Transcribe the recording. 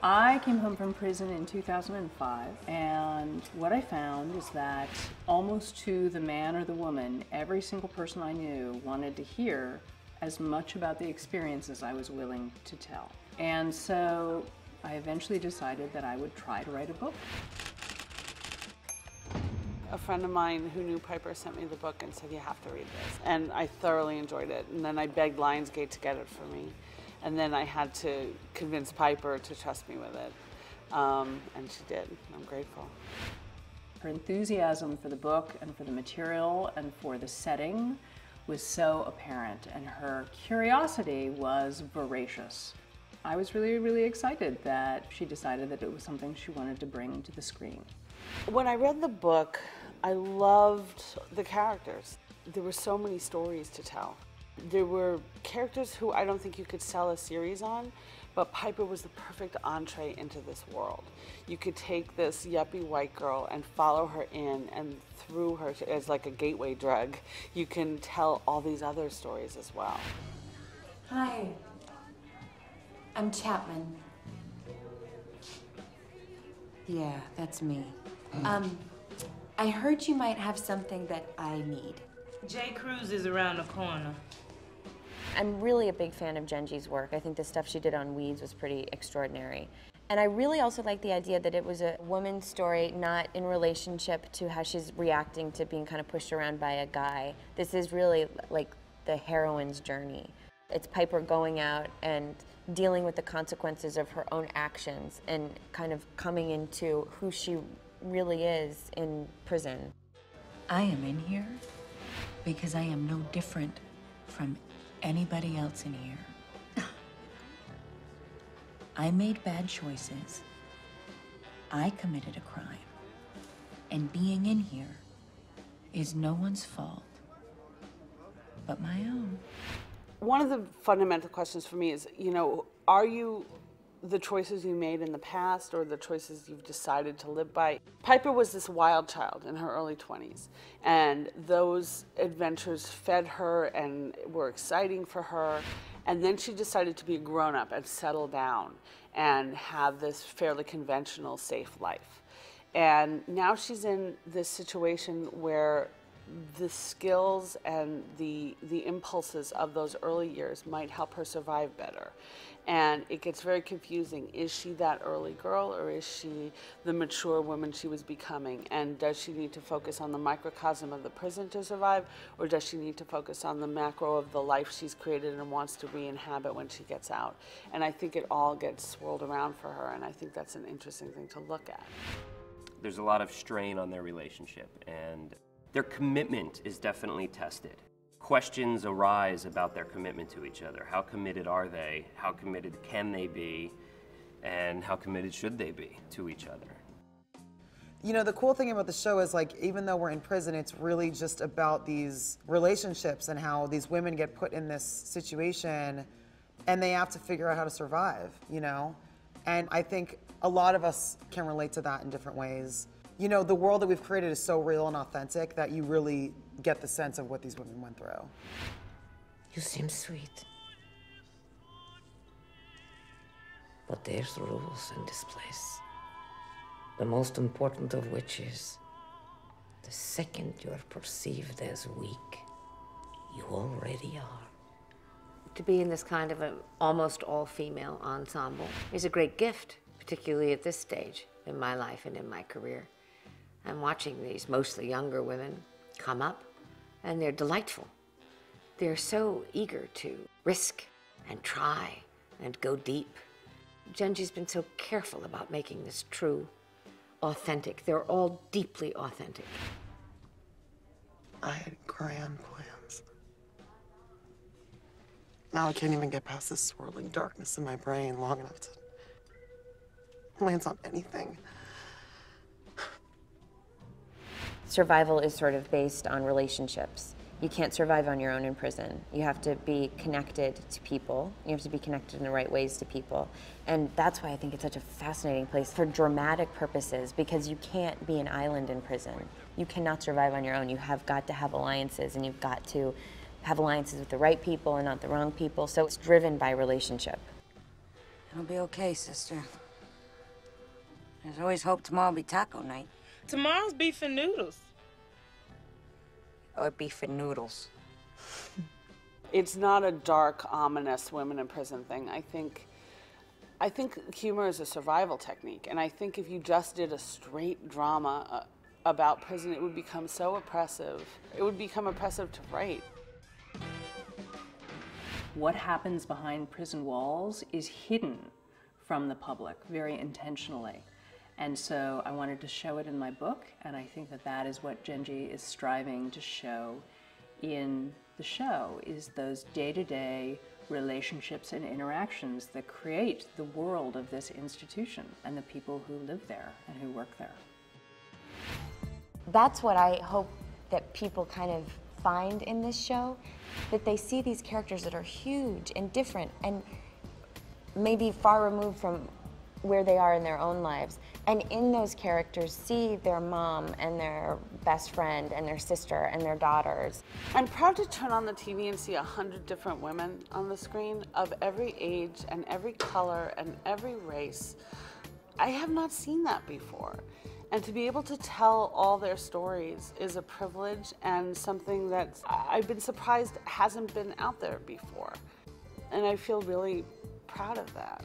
I came home from prison in 2005, and what I found is that almost to the man or the woman, every single person I knew wanted to hear as much about the experience as I was willing to tell. And so I eventually decided that I would try to write a book. A friend of mine who knew Piper sent me the book and said, you have to read this. And I thoroughly enjoyed it. And then I begged Lionsgate to get it for me. And then I had to convince Piper to trust me with it. And she did. I'm grateful. Her enthusiasm for the book and for the material and for the setting was so apparent, and her curiosity was voracious. I was really, really excited that she decided that it was something she wanted to bring to the screen. When I read the book, I loved the characters. There were so many stories to tell. There were characters who I don't think you could sell a series on, but Piper was the perfect entree into this world. You could take this yuppie white girl and follow her in, and through her as like a gateway drug, you can tell all these other stories as well. Hi, I'm Chapman. Yeah, that's me. I heard you might have something that I need. J. Cruz is around the corner. I'm really a big fan of Jenji's work. I think the stuff she did on Weeds was pretty extraordinary. And I really also like the idea that it was a woman's story, not in relationship to how she's reacting to being kind of pushed around by a guy. This is really like the heroine's journey. It's Piper going out and dealing with the consequences of her own actions and kind of coming into who she really is in prison. I am in here because I am no different from anybody else in here. I made bad choices. I committed a crime. And being in here is no one's fault but my own. One of the fundamental questions for me is, you know, are you the choices you made in the past or the choices you've decided to live by? Piper was this wild child in her early 20s, and those adventures fed her and were exciting for her, and then she decided to be a grown-up and settle down and have this fairly conventional, safe life. And now she's in this situation where the skills and the impulses of those early years might help her survive better. And it gets very confusing. Is she that early girl, or is she the mature woman she was becoming? And does she need to focus on the microcosm of the prison to survive, or does she need to focus on the macro of the life she's created and wants to re-inhabit when she gets out? And I think it all gets swirled around for her, and I think that's an interesting thing to look at. There's a lot of strain on their relationship, and their commitment is definitely tested. Questions arise about their commitment to each other. How committed are they? How committed can they be? And how committed should they be to each other? You know, the cool thing about the show is, like, even though we're in prison, it's really just about these relationships and how these women get put in this situation and they have to figure out how to survive, you know? And I think a lot of us can relate to that in different ways. You know, the world that we've created is so real and authentic that you really get the sense of what these women went through. You seem sweet. But there's rules in this place. The most important of which is, the second you're perceived as weak, you already are. To be in this kind of an almost all-female ensemble is a great gift, particularly at this stage in my life and in my career. I'm watching these mostly younger women come up, and they're delightful. They're so eager to risk and try and go deep. Jenji's been so careful about making this true, authentic. They're all deeply authentic. I had grand plans. Now I can't even get past this swirling darkness in my brain long enough to land on anything. Survival is sort of based on relationships. You can't survive on your own in prison. You have to be connected to people. You have to be connected in the right ways to people. And that's why I think it's such a fascinating place for dramatic purposes, because you can't be an island in prison. You cannot survive on your own. You have got to have alliances, and you've got to have alliances with the right people and not the wrong people. So it's driven by relationship. It'll be okay, sister. There's always hope tomorrow will be taco night. Tomorrow's beef and noodles. Or beef and noodles. It's not a dark, ominous women in prison thing. I think humor is a survival technique, and I think if you just did a straight drama about prison, it would become so oppressive. It would become oppressive to write. What happens behind prison walls is hidden from the public very intentionally. And so I wanted to show it in my book, and I think that that is what Jenji is striving to show in the show, is those day-to-day relationships and interactions that create the world of this institution and the people who live there and who work there. That's what I hope that people kind of find in this show, that they see these characters that are huge and different and maybe far removed from where they are in their own lives, and in those characters see their mom and their best friend and their sister and their daughters. I'm proud to turn on the TV and see 100 different women on the screen of every age and every color and every race. I have not seen that before. And to be able to tell all their stories is a privilege and something that I've been surprised hasn't been out there before. And I feel really proud of that.